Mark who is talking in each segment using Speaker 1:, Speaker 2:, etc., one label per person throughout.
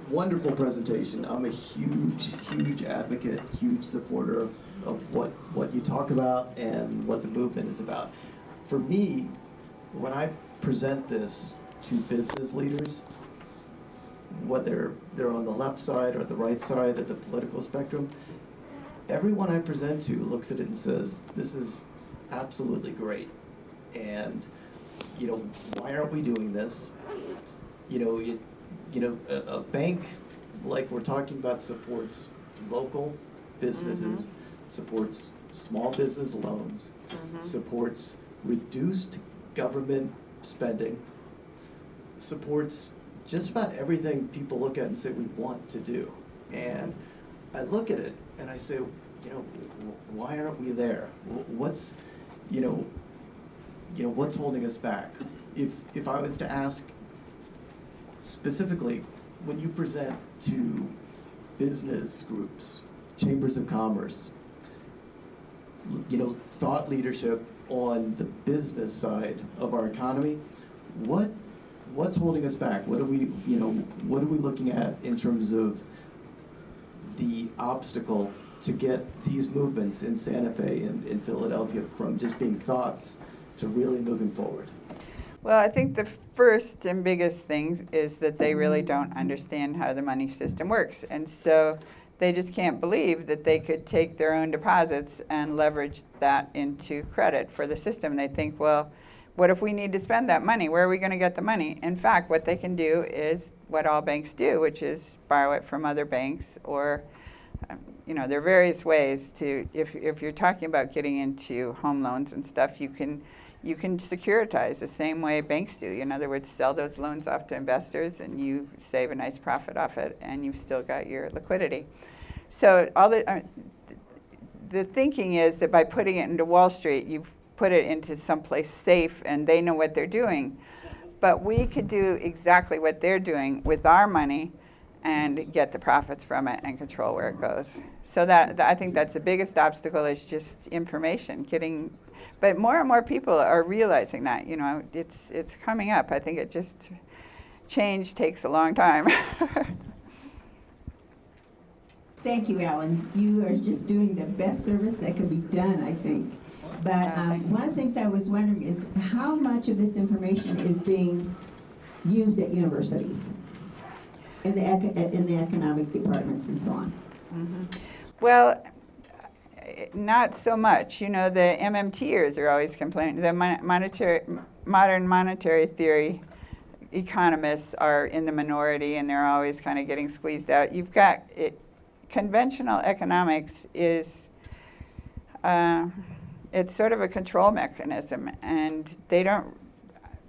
Speaker 1: Wonderful presentation. I'm a huge advocate, huge supporter of what you talk about and what the movement is about. For me, when I present this to business leaders, whether they're on the left side or the right side of the political spectrum, everyone I present to looks at it and says, this is absolutely great. And, why aren't we doing this? A bank like we're talking about supports local businesses, supports small business loans, supports reduced government spending, supports just about everything people look at and say we want to do. And I look at it and I say, why aren't we there? What's holding us back? If I was to ask specifically, when you present to business groups, chambers of commerce, thought leadership on the business side of our economy, what's holding us back? What are we looking at in terms of the obstacle to get these movements in Santa Fe and in Philadelphia from just being thoughts to really moving forward?
Speaker 2: Well, I think the first and biggest thing is that they really don't understand how the money system works. And so they just can't believe that they could take their own deposits and leverage that into credit for the system. They think, well, what if we need to spend that money? Where are we going to get the money? In fact, what they can do is what all banks do, which is borrow it from other banks, or there are various ways to, if you're talking about getting into home loans and stuff, you can securitize the same way banks do. In other words, sell those loans off to investors and you save a nice profit off it and you've still got your liquidity. So all the thinking is that by putting it into Wall Street, you've put it into someplace safe and they know what they're doing. But we could do exactly what they're doing with our money and get the profits from it and control where it goes. So that I think that's the biggest obstacle, is just information, but more and more people are realizing that, it's coming up. I think change takes a long time.
Speaker 3: Thank you, Alan. You are just doing the best service that can be done, I think. But one of the things I was wondering is how much of this information is being used at universities, in the economic departments and so on?
Speaker 2: Well, not so much. The MMTers are always complaining. The modern monetary theory economists are in the minority, and they're always kind of getting squeezed out. You've got it. Conventional economics is it's sort of a control mechanism, and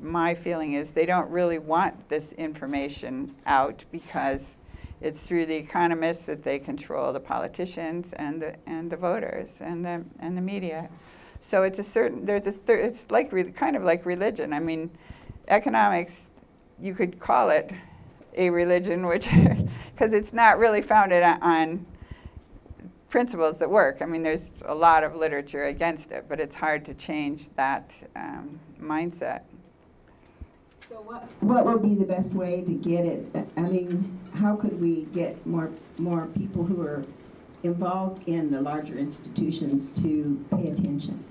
Speaker 2: my feeling is they don't really want this information out because it's through the economists that they control the politicians and the voters and the media. So it's it's kind of like religion. I mean, economics, you could call it a religion, which because it's not really founded on principles that work. I mean, there's a lot of literature against it, but it's hard to change that mindset.
Speaker 3: So what would be the best way to get it? I mean, how could we get more people who are involved in the larger institutions to pay attention?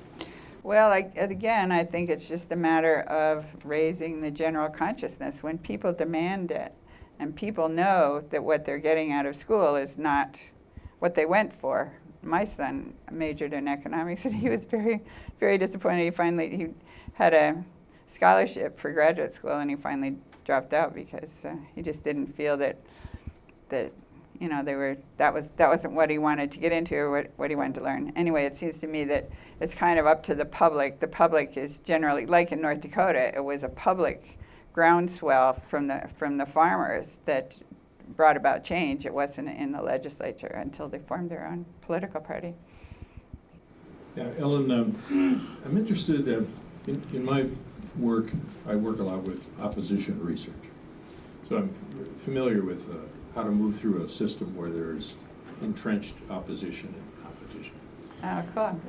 Speaker 2: Well, again, I think it's just a matter of raising the general consciousness. When people demand it, and people know that what they're getting out of school is not what they went for. My son majored in economics, and he was very, very disappointed. He had a scholarship for graduate school, and he finally dropped out because he just didn't feel that that wasn't what he wanted to get into or what he wanted to learn. Anyway, it seems to me that it's kind of up to the public. The public is generally, like in North Dakota, it was a public groundswell from the farmers that brought about change. It wasn't in the legislature until they formed their own political party.
Speaker 4: Yeah, Ellen, I'm interested in my work. I work a lot with opposition research, so I'm familiar with how to move through a system where there's entrenched opposition and competition.
Speaker 2: Oh, cool.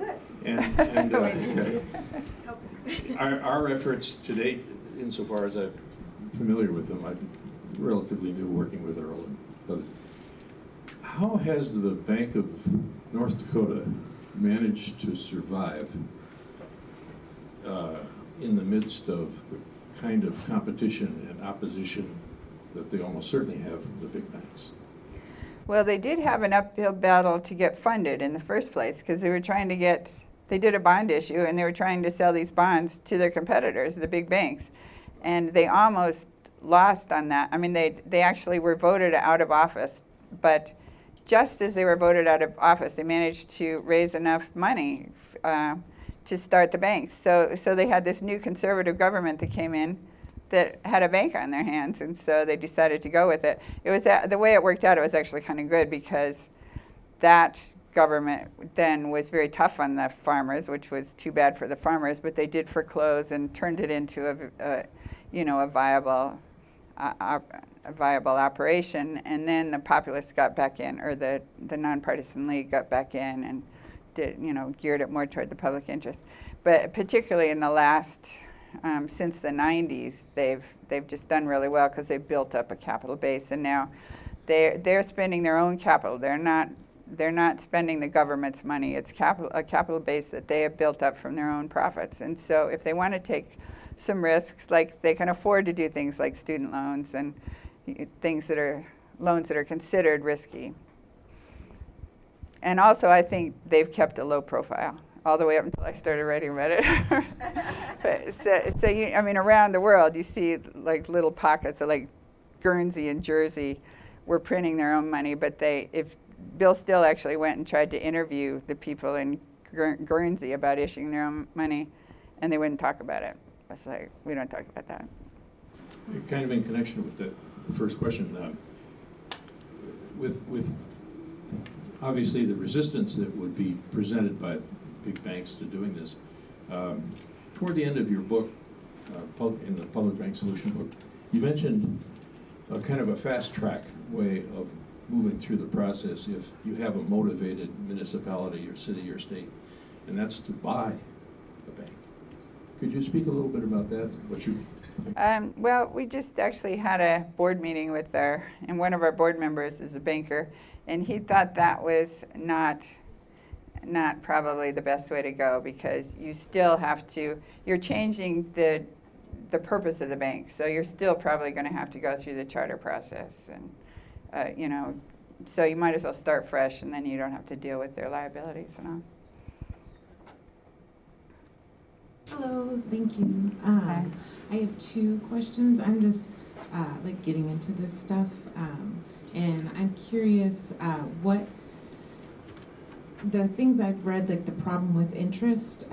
Speaker 4: And our efforts to date, insofar as I'm familiar with them, I'm relatively new working with Earl how has the Bank of North Dakota managed to survive in the midst of the kind of competition and opposition that they almost certainly have from the big banks?
Speaker 2: Well, they did have an uphill battle to get funded in the first place because they were trying to get, they did a bond issue and they were trying to sell these bonds to their competitors, the big banks. And they almost lost on that. I mean, they actually were voted out of office, but just as they were voted out of office, they managed to raise enough money to start the banks. So they had this new conservative government that came in that had a bank on their hands, and so they decided to go with it. It was the way it worked out. It was actually kind of good because that government then was very tough on the farmers, which was too bad for the farmers. But they did foreclose and turned it into a viable operation. And then the populists got back in, or the nonpartisan league got back in and did geared it more toward the public interest. But particularly in the last since the 90s, they've just done really well because they've built up a capital base, and now they're spending their own capital. They're not spending the government's money. It's a capital base that they have built up from their own profits. And so if they want to take some risks, like they can afford to do things like student loans and loans that are considered risky. And also, I think they've kept a low profile all the way up until I started writing about it. I mean, around the world, you see like little pockets of like Guernsey and Jersey were printing their own money, but if Bill Still actually went and tried to interview the people in Guernsey about issuing their own money, and they wouldn't talk about it. I was like, we don't talk about that.
Speaker 4: Kind of in connection with the first question, with obviously the resistance that would be presented by big banks to doing this. Toward the end of your book, in the Public Bank Solution book, you mentioned a kind of a fast track way of moving through the process if you have a motivated municipality or city or state, and that's to buy a bank. Could you speak a little bit about that? What you think?
Speaker 2: Well, we just actually had a board meeting with and one of our board members is a banker, and he thought that was not probably the best way to go because you still have to, you're changing the purpose of the bank, so you're still probably going to have to go through the charter process, and so you might as well start fresh, and then you don't have to deal with their liabilities and all.
Speaker 5: Hello, thank you.
Speaker 2: Hi.
Speaker 5: I have two questions. I'm just like getting into this stuff, and I'm curious what the things I've read, like the problem with interest,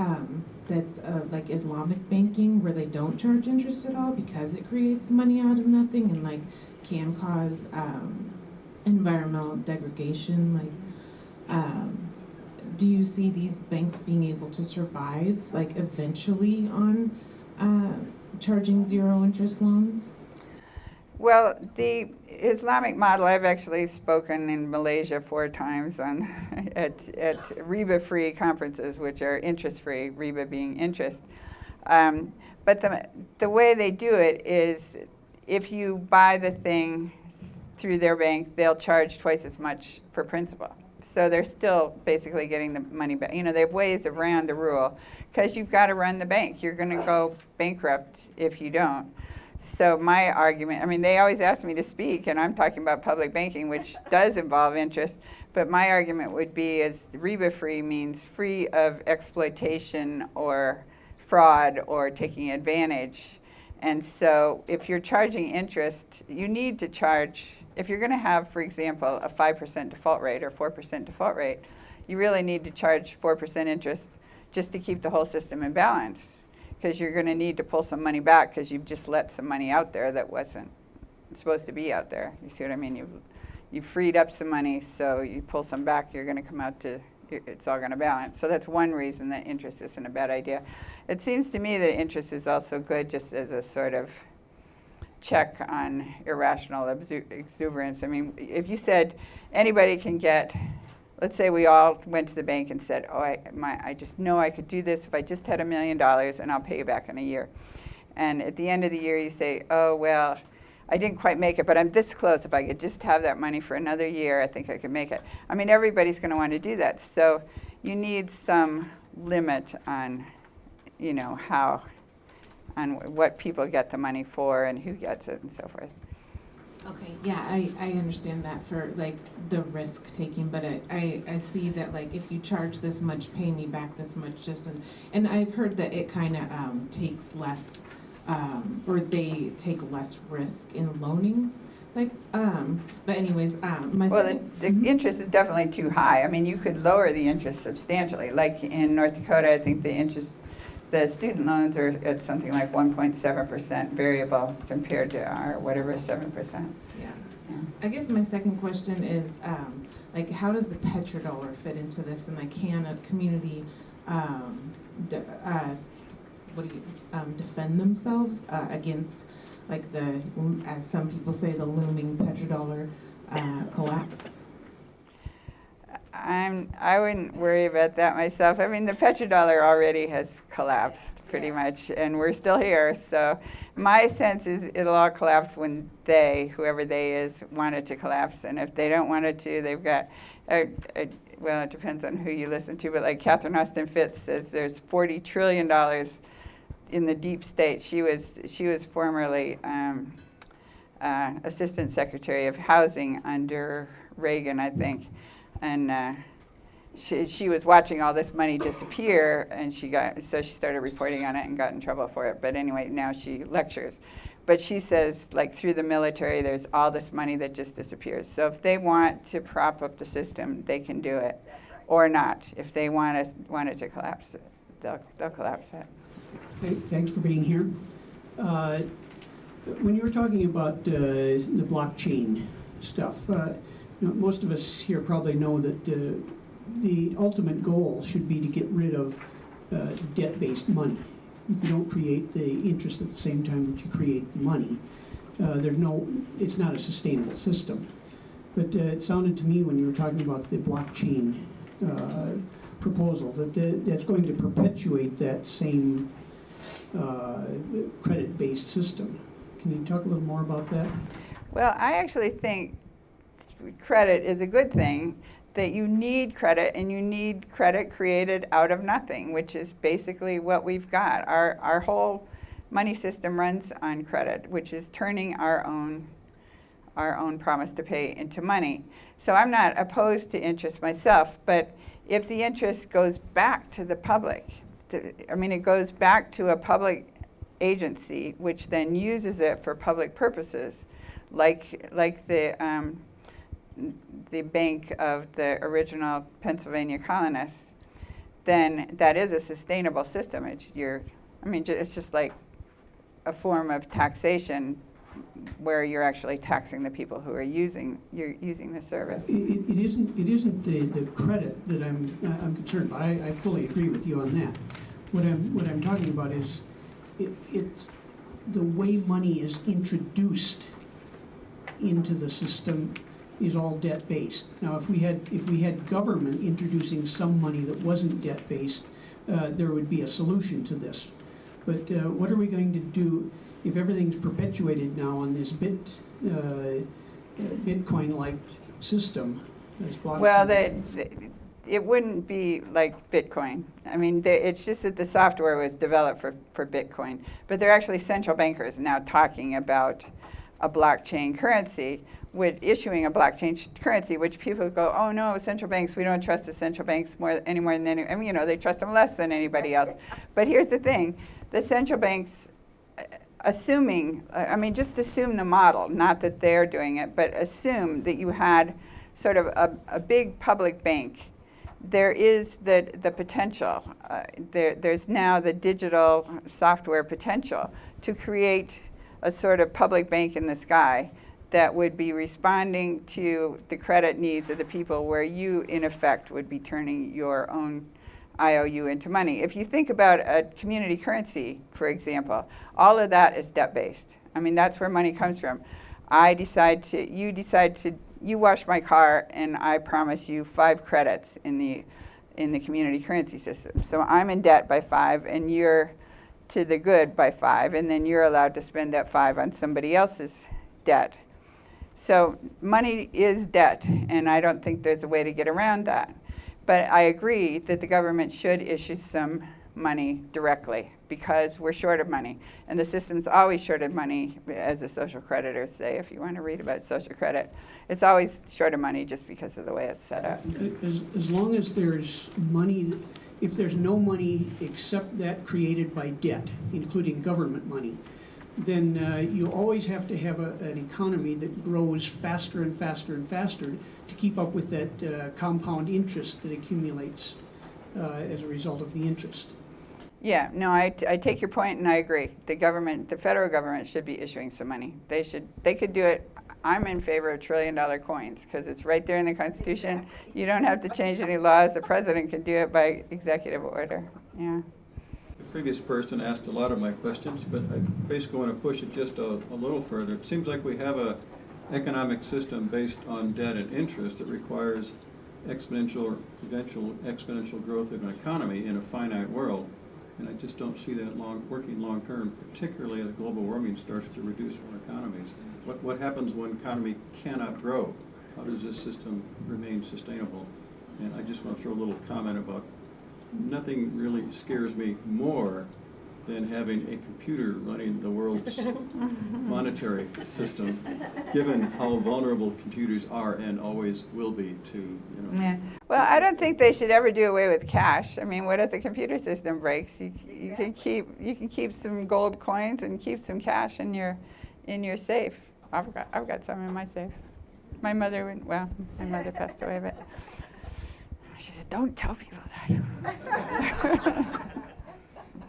Speaker 5: that's like Islamic banking, where they don't charge interest at all because it creates money out of nothing and like can cause environmental degradation. Like, do you see these banks being able to survive, like eventually on charging zero interest loans?
Speaker 2: Well, the Islamic model, I've actually spoken in Malaysia 4 times at riba-free conferences, which are interest-free, riba being interest. But the way they do it is if you buy the thing through their bank, they'll charge twice as much for principal. So they're still basically getting the money back. They have ways around the rule because you've got to run the bank. You're going to go bankrupt if you don't. So my argument, they always ask me to speak, and I'm talking about public banking, which does involve interest, but my argument would be is riba-free means free of exploitation or fraud or taking advantage. And so if you're charging interest, you need to charge, if you're going to have, for example, a 5% default rate or 4% default rate, you really need to charge 4% interest just to keep the whole system in balance. Because you're going to need to pull some money back because you've just let some money out there that wasn't supposed to be out there. You see what I mean? You've freed up some money, so you pull some back, you're going to come out to, it's all going to balance. So that's one reason that interest isn't a bad idea. It seems to me that interest is also good just as a sort of check on irrational exuberance. If you said anybody can get, let's say we all went to the bank and said, oh, I just know I could do this if I just had $1 million and I'll pay you back in a year. And at the end of the year you say, oh, well, I didn't quite make it, but I'm this close. If I could just have that money for another year, I think I could make it. I mean, everybody's going to want to do that. So you need some limit on, you know, how, on what people get the money for and who gets it and so forth.
Speaker 5: Okay, yeah, I understand that for like the risk taking, but I see that like if you charge this much, pay me back this much, just and I've heard that it kind of takes less, or they take less risk in loaning, like, but anyways, my
Speaker 2: Well,
Speaker 5: second.
Speaker 2: the interest is definitely too high. I mean, you could lower the interest substantially. Like in North Dakota, I think the student loans are at something like 1.7% variable compared to our whatever 7%.
Speaker 5: Yeah. I guess my second question is, like, how does the petrodollar fit into this, and like, can a community, defend themselves against, like the, as some people say, the looming petrodollar collapse?
Speaker 2: I wouldn't worry about that myself. I mean, the petrodollar already has collapsed pretty much, and we're still here. So my sense is it'll all collapse when they, whoever they is, want it to collapse. And if they don't want it to, they've got, well, it depends on who you listen to, but like Catherine Austin Fitts says there's $40 trillion in the deep state. She was formerly Assistant Secretary of Housing under Reagan, I think. And she was watching all this money disappear, and she started reporting on it and got in trouble for it. But anyway, now she lectures. But she says, like, through the military, there's all this money that just disappears. So if they want to prop up the system, they can do it, or not. If they want it to collapse, they'll collapse it.
Speaker 6: Thanks for being here. When you were talking about the blockchain stuff, you know, most of us here probably know that the ultimate goal should be to get rid of debt-based money. You don't create the interest at the same time that you create the money. It's not a sustainable system. But it sounded to me when you were talking about the blockchain proposal that that's going to perpetuate that same credit-based system. Can you talk a little more about that?
Speaker 2: Well, I actually think credit is a good thing, that you need credit, and you need credit created out of nothing, which is basically what we've got. Our whole money system runs on credit, which is turning our own promise to pay into money. So I'm not opposed to interest myself, but if the interest goes back to the public, it goes back to a public agency, which then uses it for public purposes, like the bank of the original Pennsylvania colonists, then that is a sustainable system. It's just like a form of taxation where you're actually taxing the people who are using the service.
Speaker 6: It isn't the credit that I'm concerned about. I fully agree with you on that. What I'm talking about is it's the way money is introduced into the system is all debt-based. Now, if we had government introducing some money that wasn't debt-based, there would be a solution to this. But what are we going to do if everything's perpetuated now on this Bitcoin-like system?
Speaker 2: Well, it wouldn't be like Bitcoin. I mean, it's just that the software was developed for Bitcoin. But there are actually central bankers now talking about a blockchain currency, with issuing a blockchain currency, which people go, oh no, central banks, we don't trust the central banks any more than any, I mean, they trust them less than anybody else. But here's the thing, the central banks, just assume the model, not that they're doing it, but assume that you had sort of a big public bank. There is the potential, there's now the digital software potential to create a sort of public bank in the sky that would be responding to the credit needs of the people, where you, in effect, would be turning your own IOU into money. If you think about a community currency, for example, all of that is debt-based. I mean, that's where money comes from. You wash my car, and I promise you 5 credits in the community currency system. So I'm in debt by 5, and you're to the good by 5, and then you're allowed to spend that 5 on somebody else's debt. So money is debt, and I don't think there's a way to get around that. But I agree that the government should issue some money directly because we're short of money. And the system's always short of money, as the social creditors say, if you want to read about social credit. It's always short of money just because of the way it's set up.
Speaker 6: As long as there's money, if there's no money except that created by debt, including government money, then you always have to have an economy that grows faster and faster and faster to keep up with that compound interest that accumulates as a result of the interest.
Speaker 2: Yeah, no, I take your point and I agree. The federal government should be issuing some money. They could do it. I'm in favor of $1 trillion coins because it's right there in the Constitution. You don't have to change any laws. The president can do it by executive order. Yeah.
Speaker 7: The previous person asked a lot of my questions, but I basically want to push it just a little further. It seems like we have an economic system based on debt and interest that requires exponential or eventual exponential growth of an economy in a finite world. And I just don't see that working long term, particularly as global warming starts to reduce our economies. What happens when an economy cannot grow? How does this system remain sustainable? And I just want to throw a little comment about nothing really scares me more than having a computer running the world's monetary system, given how vulnerable computers are and always will be to,
Speaker 2: Yeah. Well, I don't think they should ever do away with cash. I mean, what if the computer system breaks? You can keep some gold coins and keep some cash in your safe. I've got some in my safe. My mother passed away, but she said, "Don't tell people that."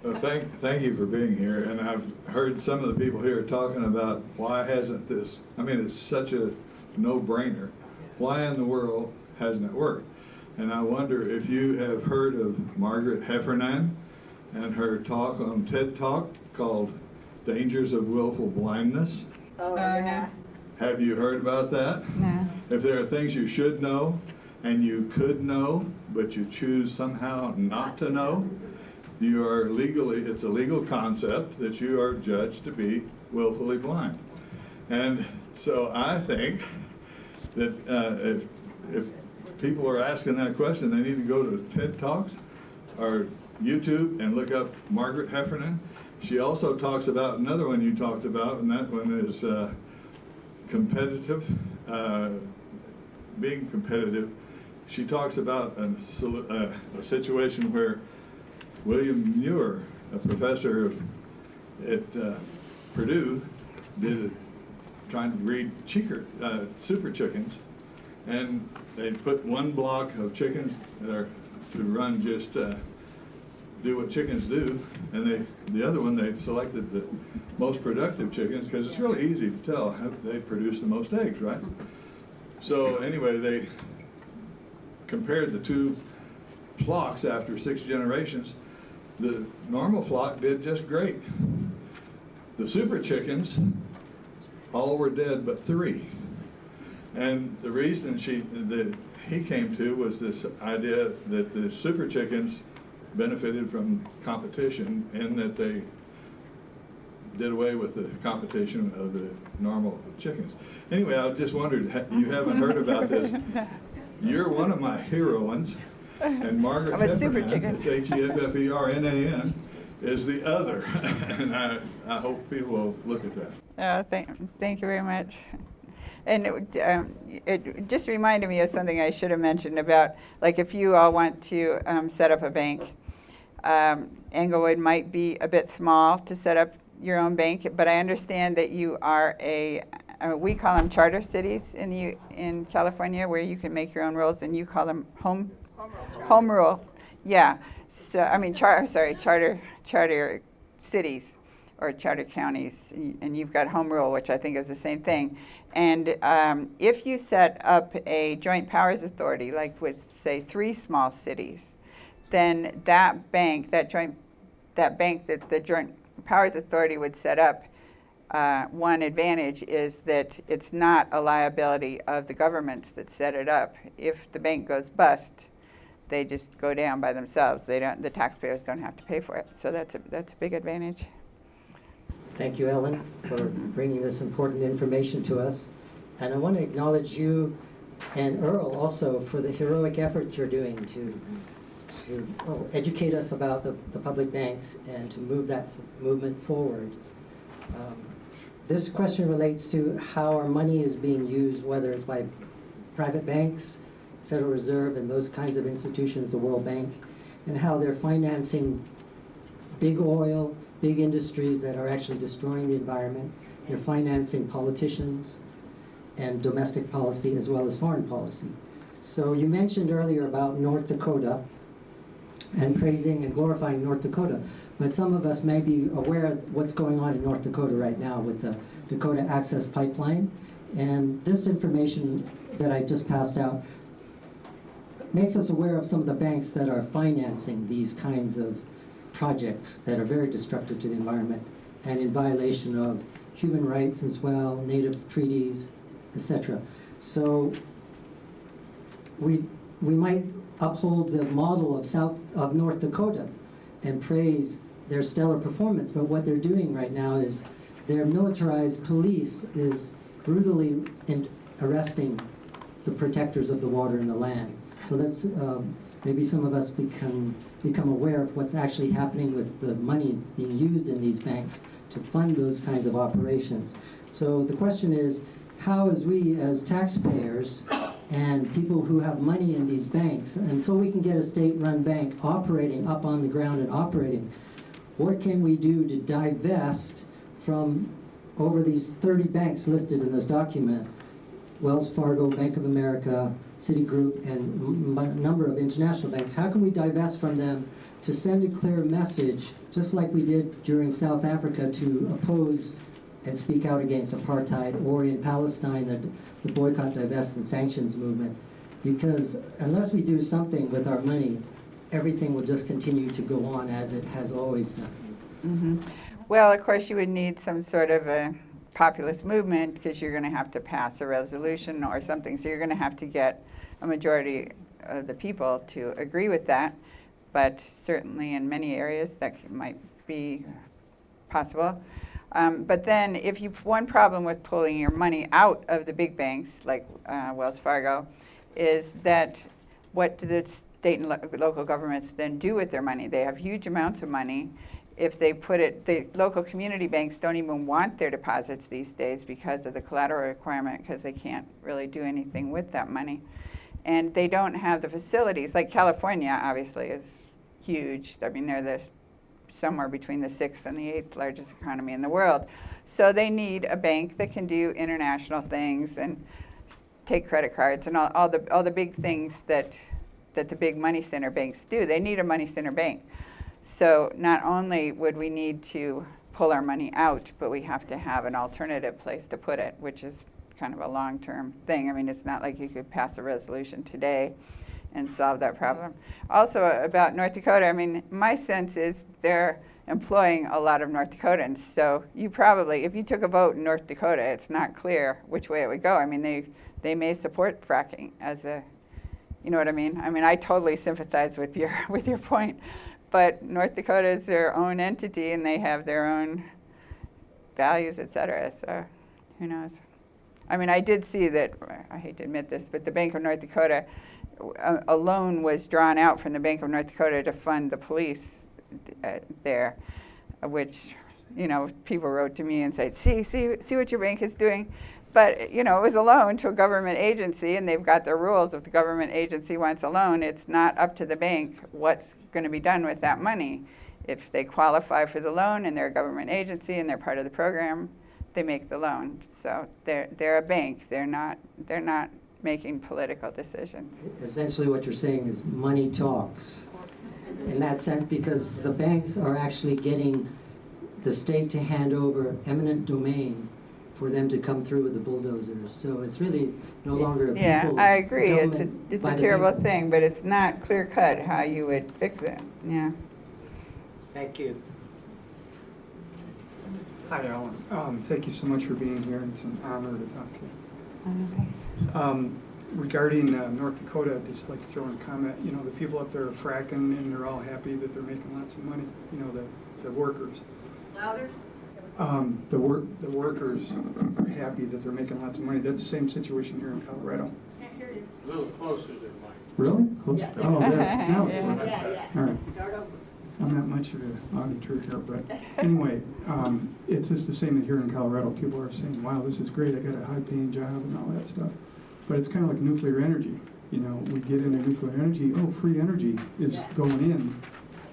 Speaker 8: Well, thank you for being here, and I've heard some of the people here talking about why hasn't this, I mean, it's such a no-brainer. Why in the world hasn't it worked? And I wonder if you have heard of Margaret Heffernan and her talk on TED Talk called Dangers of Willful Blindness.
Speaker 2: Oh, no.
Speaker 8: Have you heard about that?
Speaker 2: No.
Speaker 8: If there are things you should know and you could know, but you choose somehow not to know, you are it's a legal concept that you are judged to be willfully blind. And so I think that if people are asking that question, they need to go to TED Talks or YouTube and look up Margaret Heffernan. She also talks about another one you talked about, and that one is competitive, being competitive. She talks about a situation where William Muir, a professor at Purdue, trying to breed super chickens, and they put one block of chickens there to run just do what chickens do, and the other one they selected the most productive chickens because it's really easy to tell how they produce the most eggs, right? So anyway, they compared the two flocks after 6 generations. The normal flock did just great. The super chickens, all were dead but 3. And the reason he came to was this idea that the super chickens benefited from competition and that they did away with the competition of the normal chickens. Anyway, I just wondered, you haven't heard about this. You're one of my heroines. And Margaret Heffernan, it's Heffernan, is the other. And I hope people will look at that.
Speaker 2: Thank you very much. And it just reminded me of something I should have mentioned about, like, if you all want to set up a bank, Englewood might be a bit small to set up your own bank, but I understand that you are we call them charter cities in California, where you can make your own rules, and you call them home rule. Yeah. So I mean, charter cities or charter counties, and you've got home rule, which I think is the same thing. And if you set up a joint powers authority, like with say 3 small cities, then that bank that the joint powers authority would set up, one advantage is that it's not a liability of the governments that set it up. If the bank goes bust, they just go down by themselves. The taxpayers don't have to pay for it. So that's a big advantage.
Speaker 9: Thank you, Ellen, for bringing this important information to us. And I want to acknowledge you and Earl also for the heroic efforts you're doing to educate us about the public banks and to move that movement forward. This question relates to how our money is being used, whether it's by private banks, Federal Reserve, and those kinds of institutions, the World Bank, and how they're financing big oil, big industries that are actually destroying the environment. They're financing politicians and domestic policy as well as foreign policy. So you mentioned earlier about North Dakota and praising and glorifying North Dakota, but some of us may be aware of what's going on in North Dakota right now with the Dakota Access Pipeline. And this information that I just passed out makes us aware of some of the banks that are financing these kinds of projects that are very destructive to the environment and in violation of human rights as well, native treaties, etc. So we might uphold the model of North Dakota and praise their stellar performance, but what they're doing right now is their militarized police is brutally arresting the protectors of the water and the land. So that's maybe some of us become aware of what's actually happening with the money being used in these banks to fund those kinds of operations. So the question is, how is we as taxpayers and people who have money in these banks, until we can get a state-run bank operating up on the ground and operating, what can we do to divest from over these 30 banks listed in this document, Wells Fargo, Bank of America, Citigroup, and a number of international banks? How can we divest from them to send a clear message, just like we did during South Africa to oppose and speak out against apartheid, or in Palestine, the boycott, divest, and sanctions movement? Because unless we do something with our money, everything will just continue to go on as it has always done.
Speaker 2: Mm-hmm. Well, of course, you would need some sort of a populist movement because you're going to have to pass a resolution or something. So you're going to have to get a majority of the people to agree with that. But certainly in many areas that might be possible. But then one problem with pulling your money out of the big banks like Wells Fargo is that what do the state and local governments then do with their money? They have huge amounts of money. If they put it, the local community banks don't even want their deposits these days because of the collateral requirement, because they can't really do anything with that money. And they don't have the facilities. Like California, obviously, is huge. I mean, they're somewhere between the 6th and the 8th largest economy in the world. So they need a bank that can do international things and take credit cards and all the big things that the big money center banks do. They need a money center bank. So not only would we need to pull our money out, but we have to have an alternative place to put it, which is kind of a long-term thing. I mean, it's not like you could pass a resolution today and solve that problem. Also about North Dakota, I mean, my sense is they're employing a lot of North Dakotans. So you probably, if you took a vote in North Dakota, it's not clear which way it would go. I mean, they may support fracking as a, you know what I mean? I mean, I totally sympathize with your point. But North Dakota is their own entity, and they have their own values, et cetera. So who knows? I mean, I did see that, I hate to admit this, but the Bank of North Dakota, a loan was drawn out from the Bank of North Dakota to fund the police there, which, you know, people wrote to me and said, see what your bank is doing. But, you know, it was a loan to a government agency, and they've got their rules. If the government agency wants a loan, it's not up to the bank what's going to be done with that money. If they qualify for the loan and they're a government agency and they're part of the program, they make the loan. So they're a bank. They're not making political decisions.
Speaker 9: Essentially what you're saying is money talks in that sense, because the banks are actually getting the state to hand over eminent domain for them to come through with the bulldozers. So it's really no longer a people's
Speaker 2: Yeah, I agree. It's
Speaker 9: government
Speaker 2: a terrible thing, but it's not clear-cut how you would fix it. Yeah.
Speaker 9: Thank you.
Speaker 10: Hi, Alan. Thank you so much for being here. It's an honor to talk to you.
Speaker 2: Thanks.
Speaker 10: Regarding North Dakota, I'd just like to throw in a comment. You know, the people up there are fracking, and they're all happy that they're making lots of money. You know, the workers.
Speaker 11: Louder?
Speaker 10: The workers are happy that they're making lots of money. That's the same situation here in Colorado.
Speaker 4: A little closer than mine.
Speaker 10: Really? Close? Oh, there, now it's
Speaker 2: Yeah.
Speaker 10: working. All right. I'm not much of an auditor here, but anyway, it's just the same here in Colorado. People are saying, wow, this is great, I got a high-paying job and all that stuff. But it's kind of like nuclear energy. You know, we get into nuclear energy, oh, free energy is going in.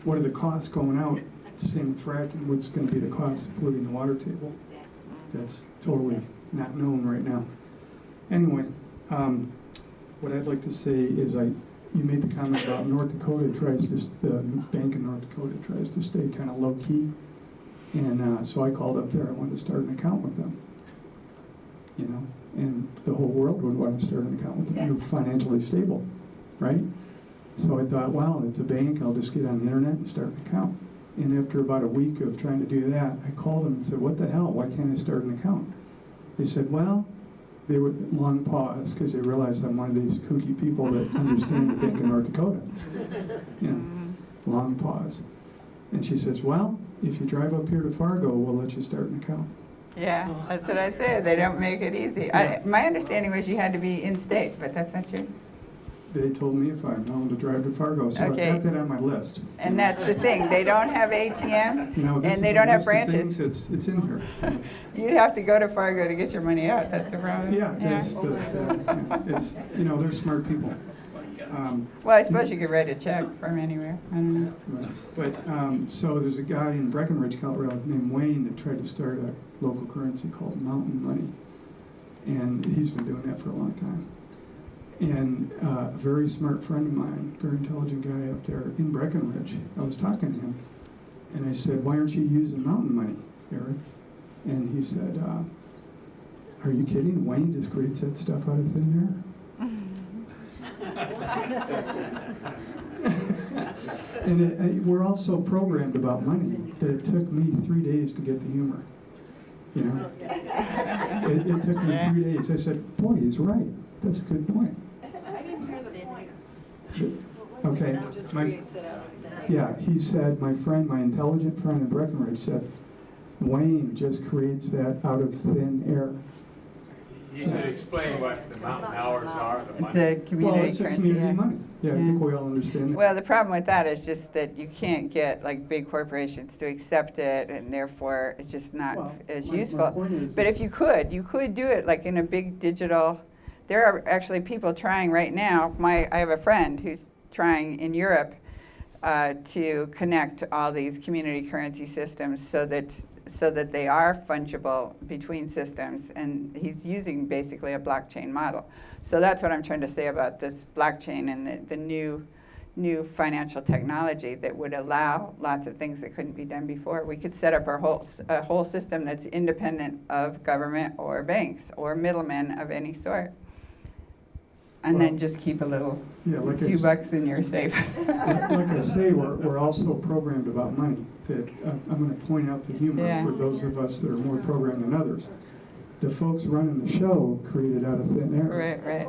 Speaker 10: What are the costs going out? Same with fracking, what's going to be the cost of polluting the water table? That's totally not known right now. Anyway, what I'd like to say is you made the comment about North Dakota the bank in North Dakota tries to stay kind of low key. And so I called up there, I wanted to start an account with them. You know, and the whole world would want to start an account with them. You're financially stable, right? So I thought, well, it's a bank, I'll just get on the internet and start an account. And after about a week of trying to do that, I called them and said, what the hell, why can't I start an account? They said, well, they were long pause because they realized I'm one of these kooky people that understand the bank in North Dakota. You know, long pause. And she says, well, if you drive up here to Fargo, we'll let you start an account.
Speaker 2: Yeah, that's what I said. They don't make it easy. My understanding was you had to be in state, but that's not true.
Speaker 10: They told me if I'm willing to drive to Fargo, so
Speaker 2: Okay.
Speaker 10: I've got that on my list.
Speaker 2: And that's the thing. They don't have ATMs,
Speaker 10: You know, this
Speaker 2: and they
Speaker 10: is
Speaker 2: don't
Speaker 10: a
Speaker 2: have
Speaker 10: list of
Speaker 2: branches.
Speaker 10: things, it's in here.
Speaker 2: You'd have to go to Fargo to get your money out. That's the problem.
Speaker 10: Yeah, that's it's, you know, they're smart people.
Speaker 2: Well, I suppose you could write a check from anywhere. I don't know.
Speaker 10: Right. But, so there's a guy in Breckenridge, Colorado named Wayne that tried to start a local currency called mountain money. And he's been doing that for a long time. And a very smart friend of mine, very intelligent guy up there in Breckenridge, I was talking to him. And I said, why aren't you using mountain money, Eric? And he said, are you kidding? Wayne just creates that stuff out of thin air. And we're all so programmed about money that it took me 3 days to get the humor. You know, it took me 3 days. I said, "Boy, he's right. That's a good point."
Speaker 11: I didn't hear the point.
Speaker 10: Okay. Yeah, he said, my intelligent friend in Breckenridge said, Wayne just creates that out of thin air.
Speaker 4: You should explain what the mountain hours are, the
Speaker 2: It's
Speaker 4: money.
Speaker 2: a community
Speaker 10: It's a
Speaker 2: currency.
Speaker 10: community
Speaker 2: Yeah.
Speaker 10: money. Yeah, I think we all understand that.
Speaker 2: Well, the problem with that is just that you can't get like big corporations to accept it, and therefore it's just not
Speaker 10: Well,
Speaker 2: as
Speaker 10: my
Speaker 2: useful.
Speaker 10: point is-
Speaker 2: But if you could do it like in a big digital. There are actually people trying right now. I have a friend who's trying in Europe to connect all these community currency systems so that they are fungible between systems, and he's using basically a blockchain model. So that's what I'm trying to say about this blockchain and the new financial technology that would allow lots of things that couldn't be done before. We could set up a whole system that's independent of government or banks or middlemen of any sort. And then just keep a little few bucks in your safe.
Speaker 10: Like I say, we're also programmed about money. That I'm going to point out the humor
Speaker 2: Yeah.
Speaker 10: for those of us that are more programmed than others. The folks running the show created out of thin air.
Speaker 2: Right.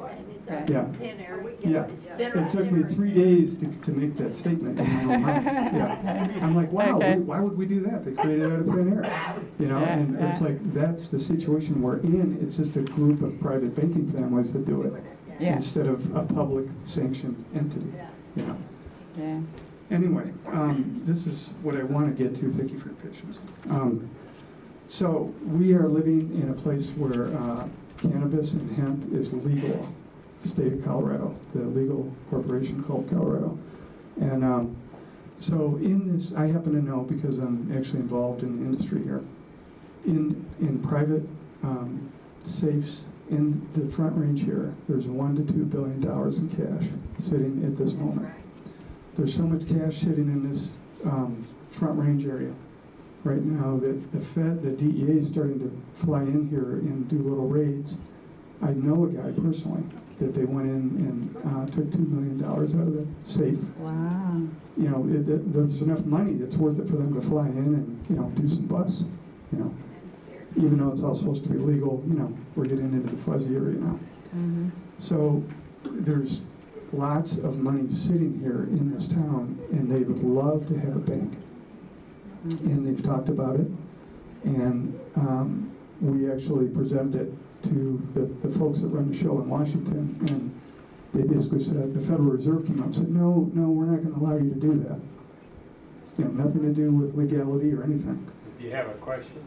Speaker 10: Yeah.
Speaker 11: Thin air.
Speaker 10: Yeah. It took me 3 days to make that statement in my own mind. Yeah. I'm like, wow,
Speaker 2: Okay.
Speaker 10: why would we do that? They created it out of thin air. You know,
Speaker 2: Yeah,
Speaker 10: and it's
Speaker 2: yeah.
Speaker 10: like that's the situation we're in. It's just a group of private banking families that do it.
Speaker 2: Yeah.
Speaker 10: Instead of a public sanctioned entity, you know.
Speaker 2: Yeah.
Speaker 10: Anyway, this is what I want to get to. Thank you for your patience. So we are living in a place where cannabis and hemp is legal, state of Colorado, the legal corporation called Colorado. And so in this, I happen to know because I'm actually involved in the industry here, in private safes in the Front Range here, there's $1 to $2 billion in cash sitting at this moment. There's so much cash sitting in this Front Range area right now that the DEA is starting to fly in here and do little raids. I know a guy personally that they went in and took $2 million out of the safe.
Speaker 2: Wow.
Speaker 10: You know, there's enough money that's worth it for them to fly in and, you know, do some busts, you know. Even though it's all supposed to be legal, you know, we're getting into the fuzzy area now.
Speaker 2: Mm-hmm.
Speaker 10: So there's lots of money sitting here in this town, and they would love to have a bank. And they've talked about it. And we actually presented it to the folks that run the show in Washington, and they basically said, the Federal Reserve came up and said, no, we're not going to allow you to do that. You know, nothing to do with legality or anything.
Speaker 12: Do you have a question?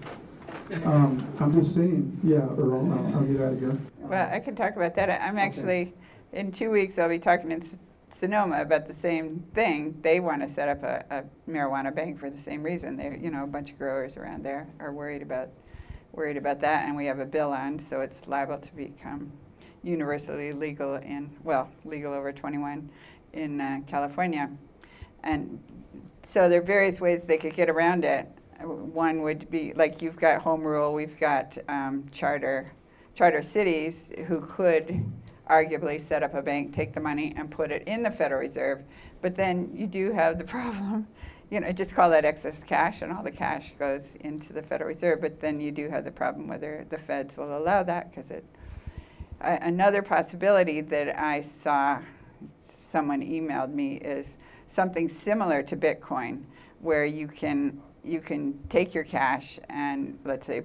Speaker 10: I'm just saying, yeah, Earl, I'll get out of here.
Speaker 2: Well, I can talk about that. I'm actually, in 2 weeks, I'll be talking in Sonoma about the same thing. They want to set up a marijuana bank for the same reason. They, you know, a bunch of growers around there are worried about that, and we have a bill on, so it's liable to become universally legal legal over 21 in California. And so there are various ways they could get around it. One would be, like, you've got home rule, we've got charter cities who could arguably set up a bank, take the money, and put it in the Federal Reserve. But then you do have the problem, you know, just call that excess cash, and all the cash goes into the Federal Reserve. But then you do have the problem whether the feds will allow that, because another possibility that I saw someone emailed me is something similar to Bitcoin, where you can take your cash and, let's say,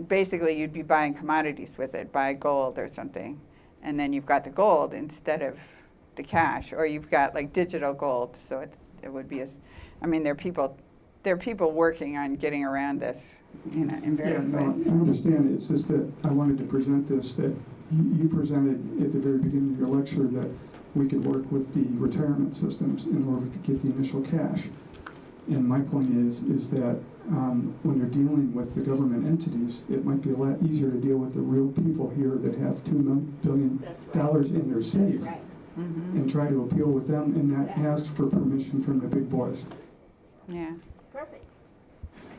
Speaker 2: basically you'd be buying commodities with it, buy gold or something, and then you've got the gold instead of the cash, or you've got like digital gold. So it would be there are people working on getting around this, you know, in various ways.
Speaker 10: I understand. It's just that I wanted to present this, that you presented at the very beginning of your lecture that we could work with the retirement systems in order to get the initial cash. And my point is that when you're dealing with the government entities, it might be a lot easier to deal with the real people here that have $2 billion in their safe, and try to appeal with them and not ask for permission from the big boys.
Speaker 2: Yeah.
Speaker 11: Perfect.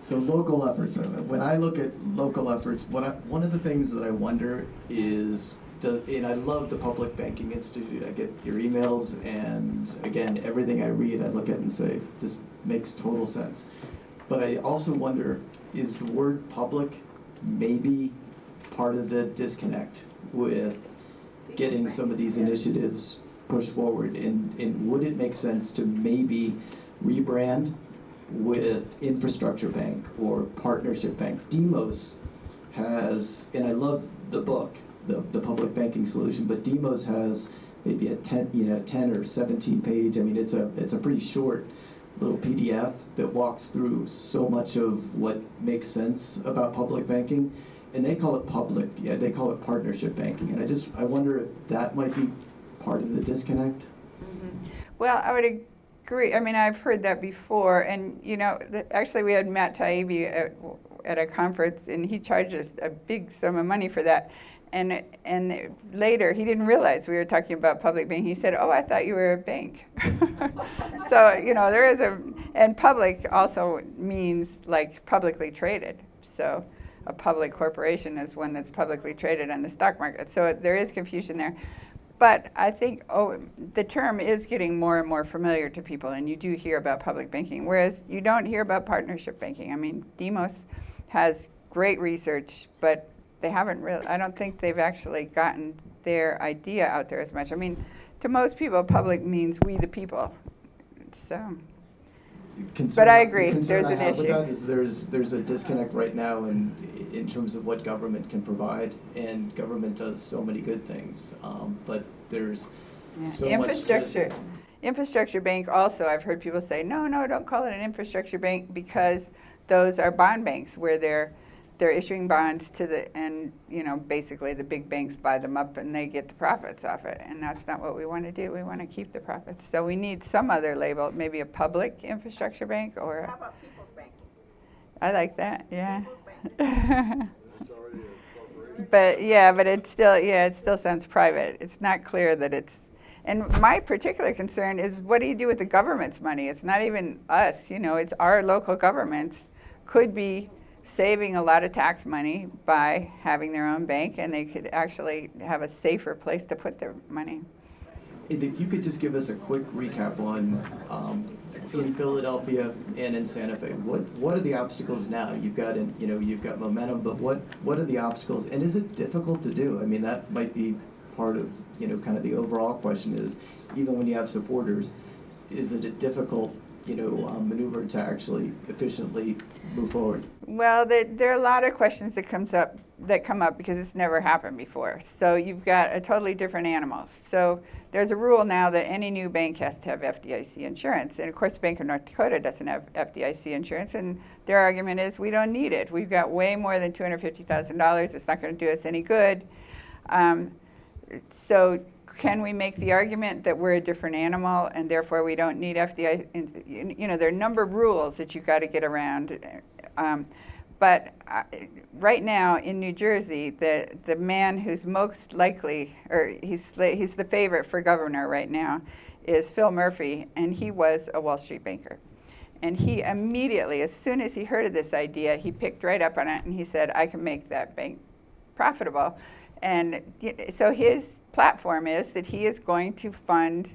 Speaker 1: So local efforts. When I look at local efforts, one of the things that I wonder is, and I love the Public Banking Institute. I get your emails, and again, everything I read, I look at and say, this makes total sense. But I also wonder, is the word public maybe part of the disconnect with getting some of these initiatives pushed forward? And would it make sense to maybe rebrand with infrastructure bank or partnership bank? Demos has, and I love the book, the Public Banking Solution, but Demos has maybe a 10 or 17 page, I mean, it's a pretty short little PDF that walks through so much of what makes sense about public banking, and they call it they call it partnership banking, and I wonder if that might be part of the disconnect.
Speaker 2: Mm-hmm. Well, I would agree. I mean, I've heard that before, and you know, actually we had Matt Taibbi at a conference, and he charged us a big sum of money for that. And later, he didn't realize we were talking about public banking. He said, "Oh, I thought you were a bank." So, you know, there is and public also means like publicly traded. So a public corporation is one that's publicly traded on the stock market. So there is confusion there. But I think the term is getting more and more familiar to people, and you do hear about public banking, whereas you don't hear about partnership banking. I mean, Demos has great research, but they haven't really, I don't think they've actually gotten their idea out there as much. I mean, to most people, public means we the people. So, but I agree, there's an issue.
Speaker 1: That is there's a disconnect right now in terms of what government can provide, and government does so many good things, but there's so
Speaker 2: infrastructure.
Speaker 1: much.
Speaker 2: Infrastructure bank also, I've heard people say, no, don't call it an infrastructure bank, because those are bond banks where they're issuing bonds and you know, basically the big banks buy them up and they get the profits off it, and that's not what we want to do. We want to keep the profits. So we need some other label, maybe a public infrastructure bank, or
Speaker 11: How about People's Banking?
Speaker 2: I like that, yeah.
Speaker 11: People's Banking.
Speaker 12: It's already a corporation.
Speaker 2: But it still sounds private. It's not clear that it's. And my particular concern is, what do you do with the government's money? It's not even us, you know, it's our local governments could be saving a lot of tax money by having their own bank, and they could actually have a safer place to put their money.
Speaker 1: And if you could just give us a quick recap on in Philadelphia and in Santa Fe, what are the obstacles now? You've got momentum, but what are the obstacles, and is it difficult to do? I mean, that might be part of, you know, kind of the overall question is, even when you have supporters, is it a difficult, you know, maneuver to actually efficiently move forward?
Speaker 2: Well, there are a lot of questions that come up because it's never happened before. So you've got a totally different animal. So there's a rule now that any new bank has to have FDIC insurance. And of course, Bank of North Dakota doesn't have FDIC insurance. And their argument is we don't need it. We've got way more than $250,000. It's not going to do us any good. So can we make the argument that we're a different animal and therefore we don't need FDIC? You know, there are a number of rules that you've got to get around. But right now in New Jersey, the man who's most likely, or he's the favorite for governor right now, is Phil Murphy, and he was a Wall Street banker. And he immediately, as soon as he heard of this idea, he picked right up on it and he said, I can make that bank profitable. And so his platform is that he is going to fund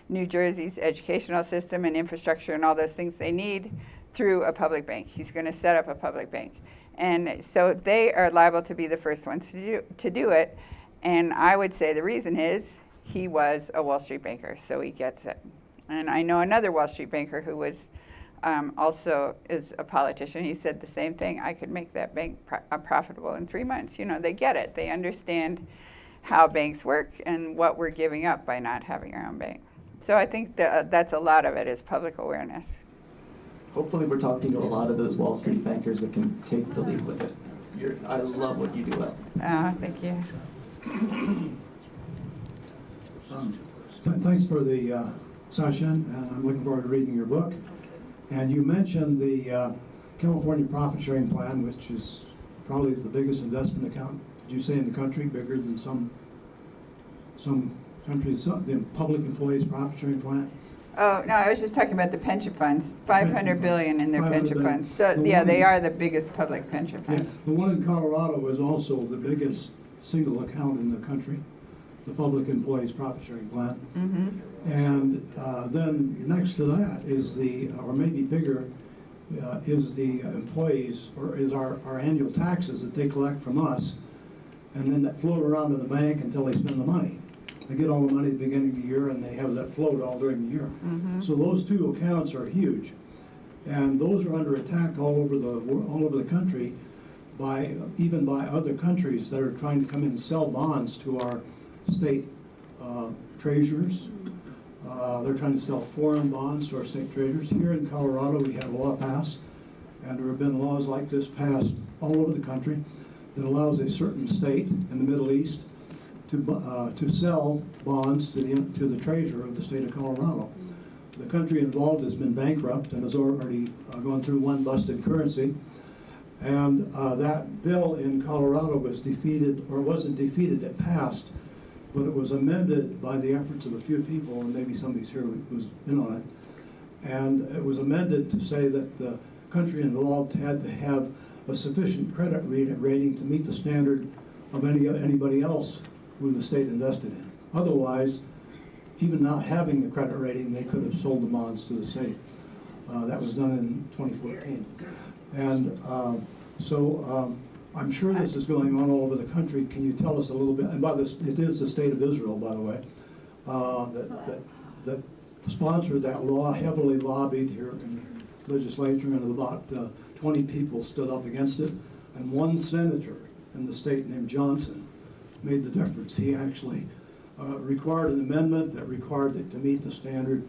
Speaker 2: New Jersey's educational system and infrastructure and all those things they need through a public bank. He's going to set up a public bank. And so they are liable to be the first ones to do it. And I would say the reason is he was a Wall Street banker, so he gets it. And I know another Wall Street banker who was also is a politician. He said the same thing. I could make that bank profitable in 3 months. You know, they get it. They understand how banks work and what we're giving up by not having our own bank. So I think that's a lot of it is public awareness.
Speaker 1: Hopefully we're talking to a lot of those Wall Street bankers that can take the lead with it. I love what you do, well.
Speaker 2: Thank you.
Speaker 13: Thanks for the session, and I'm looking forward to reading your book. And you mentioned the California Profit Sharing Plan, which is probably the biggest investment account, did you say, in the country, bigger than some countries, the Public Employees Profit Sharing Plan?
Speaker 2: Oh, no, I was just talking about the pension funds, $500 billion in their pension funds. So, yeah, they are the biggest public pension funds.
Speaker 13: Yeah, the one in Colorado is also the biggest single account in the country, the Public Employees Profit Sharing Plan.
Speaker 2: Mm-hmm.
Speaker 13: And then next to that is or maybe bigger, is the employees, or is our annual taxes that they collect from us, and then that float around to the bank until they spend the money. They get all the money at the beginning of the year, and they have that float all during the year.
Speaker 2: Mm-hmm.
Speaker 13: So those two accounts are huge, and those are under attack all over the country, even by other countries that are trying to come in and sell bonds to our state treasurers. They're trying to sell foreign bonds to our state treasurers. Here in Colorado, we had a law passed, and there have been laws like this passed all over the country that allows a certain state in the Middle East to sell bonds to the treasurer of the state of Colorado. The country involved has been bankrupt and has already gone through one busted currency. And that bill in Colorado was defeated, or wasn't defeated, it passed, but it was amended by the efforts of a few people, and maybe somebody's here who's in on it. And it was amended to say that the country involved had to have a sufficient credit rating to meet the standard of anybody else who the state invested in. Otherwise, even not having the credit rating, they could have sold the bonds to the state. That was done in 2014. And so I'm sure this is going on all over the country. Can you tell us a little bit, and by this, it is the state of Israel, by the way, that sponsored that law, heavily lobbied here in the legislature, and about 20 people stood up against it, and one senator in the state named Johnson made the difference. He actually required an amendment that required it to meet the standard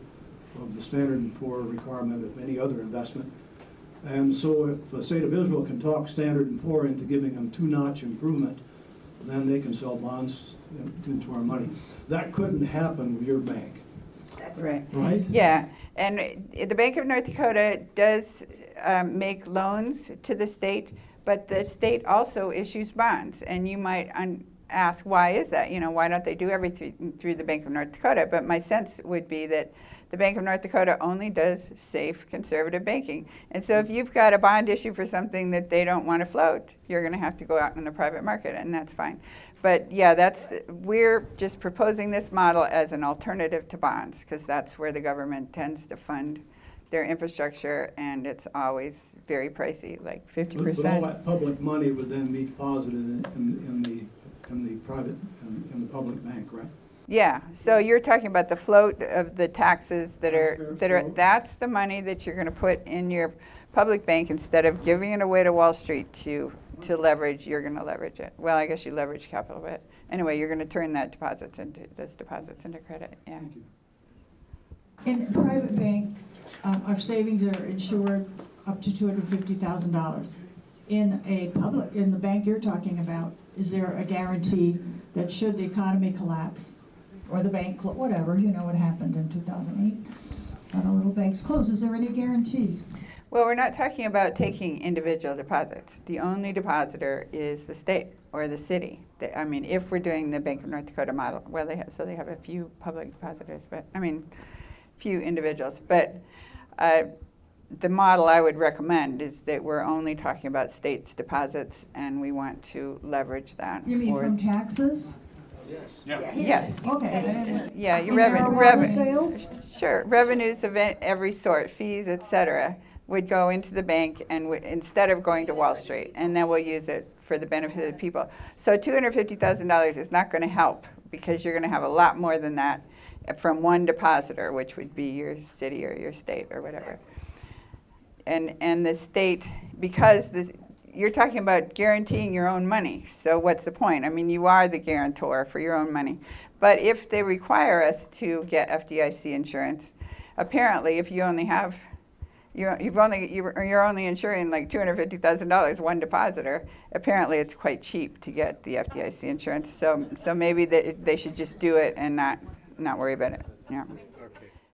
Speaker 13: of the Standard & Poor requirement of any other investment. And so if the state of Israel can talk Standard & Poor into giving them two-notch improvement, then they can sell bonds into our money. That couldn't happen with your bank.
Speaker 2: That's right.
Speaker 13: Right?
Speaker 2: Yeah, and the Bank of North Dakota does make loans to the state, but the state also issues bonds. And you might ask, why is that? You know, why don't they do everything through the Bank of North Dakota? But my sense would be that the Bank of North Dakota only does safe, conservative banking. And so if you've got a bond issue for something that they don't want to float, you're going to have to go out in the private market, and that's fine. But yeah, we're just proposing this model as an alternative to bonds, because that's where the government tends to fund their infrastructure, and it's always very pricey, like 50%.
Speaker 13: But all that public money would then be deposited in the private, in the public bank, right?
Speaker 2: Yeah, so you're talking about the float of the taxes that's the money that you're going to put in your public bank, instead of giving it away to Wall Street to leverage, you're going to leverage it. Well, I guess you leverage capital, but anyway, you're going to turn those deposits into credit. Yeah.
Speaker 11: In a private bank, our savings are insured up to $250,000. In the bank you're talking about, is there a guarantee that should the economy collapse, or the bank, whatever, you know what happened in 2008, and a little bank's closed, is there any guarantee?
Speaker 2: Well, we're not talking about taking individual deposits. The only depositor is the state or the city. I mean, if we're doing the Bank of North Dakota model, well, they have a few public depositors, but I mean, few individuals. But the model I would recommend is that we're only talking about states' deposits, and we want to leverage that.
Speaker 11: You mean from taxes?
Speaker 2: Yes.
Speaker 11: Okay.
Speaker 2: Yeah, your
Speaker 11: And
Speaker 2: revenue.
Speaker 11: sales?
Speaker 2: Sure, revenues of every sort, fees, et cetera, would go into the bank and instead of going to Wall Street, and then we'll use it for the benefit of the people. So $250,000 is not going to help, because you're going to have a lot more than that from one depositor, which would be your city or your state or whatever. And the state, because you're talking about guaranteeing your own money, so what's the point? I mean, you are the guarantor for your own money. But if they require us to get FDIC insurance, apparently if you only have, you're only insuring like $250,000 one depositor, apparently it's quite cheap to get the FDIC insurance. So maybe they should just do it and not worry about it. Yeah.